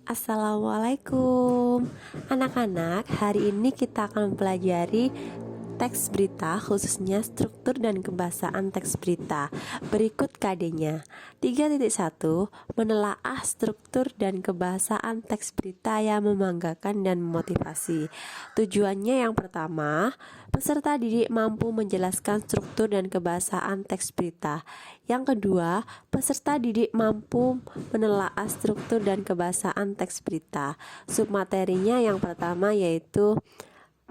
Assalamualaikum anak-anak, hari ini kita akan mempelajari teks berita, khususnya struktur dan kebahasaan teks berita. Berikut KD-nya. 3.1 Menelaah struktur dan kebahasaan teks berita yang membanggakan dan memotivasi. Tujuannya yang pertama, peserta didik mampu menjelaskan struktur dan kebahasaan teks berita. Yang kedua, peserta didik mampu menelaah struktur dan kebahasaan teks berita. Submaterinya yang pertama yaitu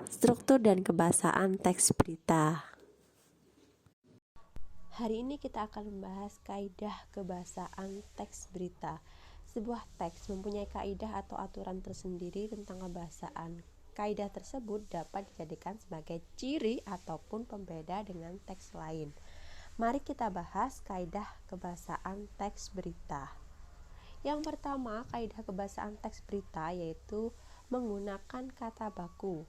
struktur dan kebahasaan teks berita. Hari ini kita akan membahas kaidah kebahasaan teks berita. Sebuah teks mempunyai kaidah atau aturan tersendiri tentang kebahasaan. Kaidah tersebut dapat dijadikan sebagai ciri ataupun pembeda dengan teks lain. Mari kita bahas kaidah kebahasaan teks berita. Yang pertama, kaidah kebahasaan teks berita yaitu menggunakan kata baku.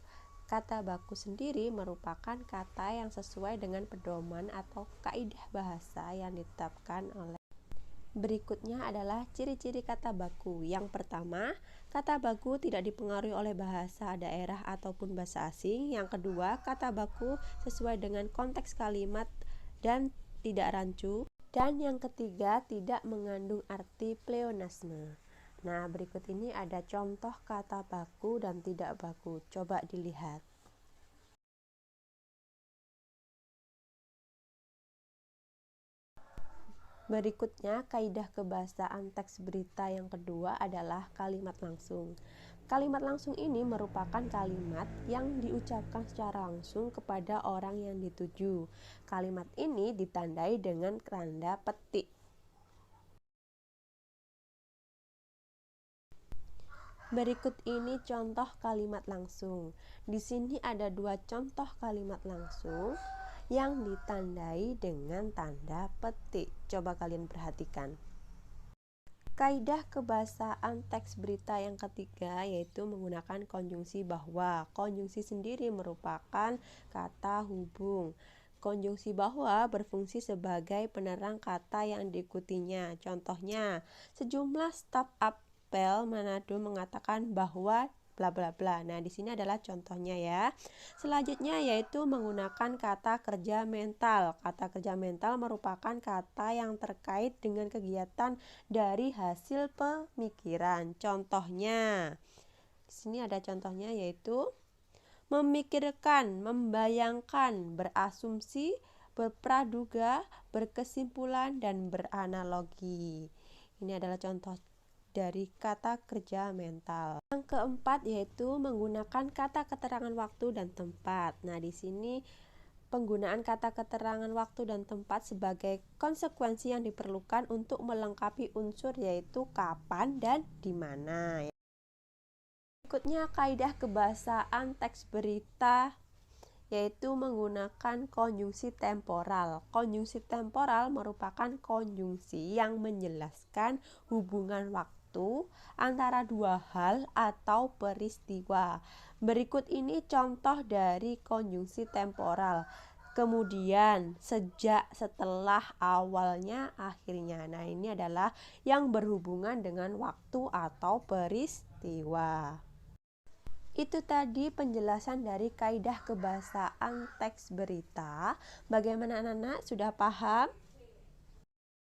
Kata baku sendiri merupakan kata yang sesuai dengan pedoman atau kaidah bahasa yang ditetapkan oleh. Berikutnya adalah ciri-ciri kata baku. Yang pertama, kata baku tidak dipengaruhi oleh bahasa daerah ataupun bahasa asing. Yang kedua, kata baku sesuai dengan konteks kalimat dan tidak rancu. Dan yang ketiga, tidak mengandung arti pleonasme. Nah, berikut ini ada contoh kata baku dan tidak baku. Coba dilihat. Berikutnya, kaidah kebahasaan teks berita yang kedua adalah kalimat langsung. Kalimat langsung ini merupakan kalimat yang diucapkan secara langsung kepada orang yang dituju. Kalimat ini ditandai dengan tanda petik. Berikut ini contoh kalimat langsung. Di sini ada dua contoh kalimat langsung yang ditandai dengan tanda petik. Coba kalian perhatikan. Kaidah kebahasaan teks berita yang ketiga yaitu menggunakan konjungsi bahwa. Konjungsi sendiri merupakan kata hubung. Konjungsi bahwa berfungsi sebagai penerang kata yang diikutinya. Contohnya, sejumlah staf apel Manado mengatakan bahwa bla bla bla. Nah, di sini adalah contohnya ya. Selanjutnya yaitu menggunakan kata kerja mental. Kata kerja mental merupakan kata yang terkait dengan kegiatan dari hasil pemikiran. Contohnya, di sini ada contohnya yaitu memikirkan, membayangkan, berasumsi, berpraduga, berkesimpulan, dan beranalogi. Ini adalah contoh dari kata kerja mental. Yang keempat yaitu menggunakan kata keterangan waktu dan tempat. Nah, di sini penggunaan kata keterangan waktu dan tempat sebagai konsekuensi yang diperlukan untuk melengkapi unsur yaitu kapan dan di mana. Berikutnya kaidah kebahasaan teks berita yaitu menggunakan konjungsi temporal. Konjungsi temporal merupakan konjungsi yang menjelaskan hubungan waktu antara dua hal atau peristiwa. Berikut ini contoh dari konjungsi temporal. Kemudian, sejak, setelah, awalnya, akhirnya. Nah, ini adalah yang berhubungan dengan waktu atau peristiwa. Itu tadi penjelasan dari kaidah kebahasaan teks berita. Bagaimana anak-anak, sudah paham?